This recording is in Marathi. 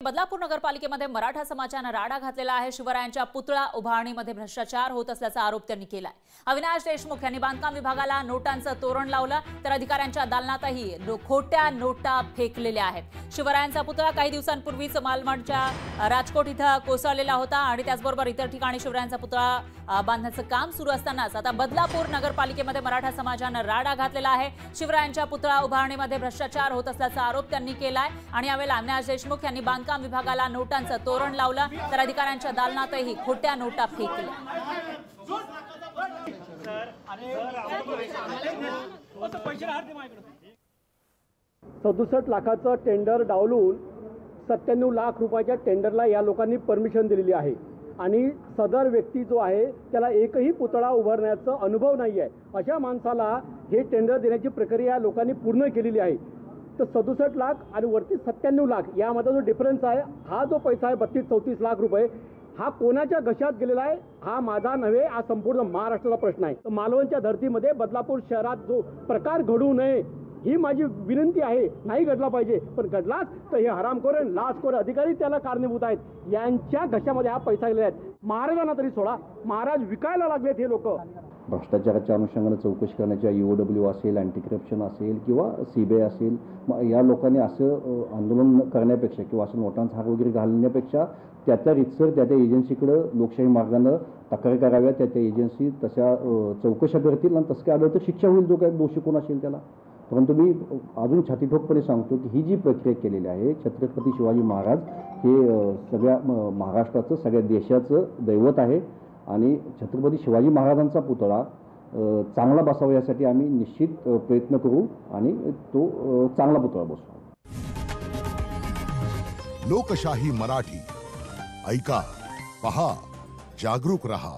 बदलापूर नगरपालिकेमध्ये मराठा समाजाने राडा घातलेला आहे। शिवरायांच्या पुतळा उभारणीमध्ये भ्रष्टाचार होत असल्याचा आरोप त्यांनी केलाय। अविनाश देशमुख यांनी बांधकाम विभागाला नोटांचं तोरण लावलं, तर अधिकाऱ्यांच्या दालनातही खोट्या नोटा फेकलेल्या आहेत। शिवरायांचा पुतळा काही दिवसांपूर्वीच मालवणच्या राजकोट इथं कोसळलेला होता आणि त्याचबरोबर इतर ठिकाणी शिवरायांचा पुतळा बांधण्याचं काम सुरू असतानाच आता बदलापूर नगरपालिकेमध्ये मराठा समाजाने राडा घातलेला आहे। शिवरायांच्या पुतळा उभारणीमध्ये भ्रष्टाचार होत असल्याचा आरोप त्यांनी केलाय आणि यावेळी अविनाश देशमुख यांनी बांधकाम विभागाला नोटांचं तोरण लावलं, तर अधिकाऱ्यांच्या दालनातही खोट्या नोटा फेकल्या। 67 लाखाचं टेंडर डावलून 97 लाख रुपयाच्या टेंडरला या लोकांनी परमिशन दिलेली आहे आणि सदर व्यक्ती जो आहे त्याला एकही पुतळा उभारण्याचा अनुभव नाही आहे। अशा माणसाला हे टेंडर देण्याची प्रक्रिया लोकांनी पूर्ण केलेली आहे। तर 67 लाख आणि वरती 97 लाख यामध्ये जो डिफरन्स आहे, हा जो पैसा आहे 32-34 लाख रुपये, हा कोणाच्या घशात गेलेला आहे हा माझा नव्हे, हा संपूर्ण महाराष्ट्राचा प्रश्न आहे। तर मालवणच्या धर्तीमध्ये बदलापूर शहरात जो प्रकार घडू नये ही माझी विनंती आहे। नाही घडला पाहिजे, पण घडलाच तर हे हरामखोर आणि लाचखोर अधिकारी त्याला कारणीभूत आहेत। यांच्या घशामध्ये हा पैसा गेलेला आहे। महाराजांना तरी सोडा, महाराज विकायला लागलेत हे लोक। भ्रष्टाचाराच्या अनुषंगाने चौकशी करण्याच्या EOW असेल, अँटी करप्शन असेल किंवा CBI असेल, या लोकांनी असं आंदोलन करण्यापेक्षा किंवा असं नोटांचा हार वगैरे घालण्यापेक्षा त्या रितसर त्या एजन्सीकडे लोकशाही मार्गाने तक्रार कराव्या। त्या एजन्सी तशा चौकशा करतील आणि तसं काय आलं तर शिक्षा होईल जो काय दोषी कोण असेल त्याला। परंतु मी अजून छातीठोकपणे सांगतो की ही जी प्रक्रिया केलेली आहे, छत्रपती शिवाजी महाराज हे सगळ्या महाराष्ट्राचं, सगळ्या देशाचं दैवत आहे आणि छत्रपती शिवाजी महाराजांचा पुतळा चांगला बसावा यासाठी आम्ही निश्चित प्रयत्न करू आणि तो चांगला पुतळा बसवू। लोकशाही मराठी ऐका, पहा, जागरूक रहा।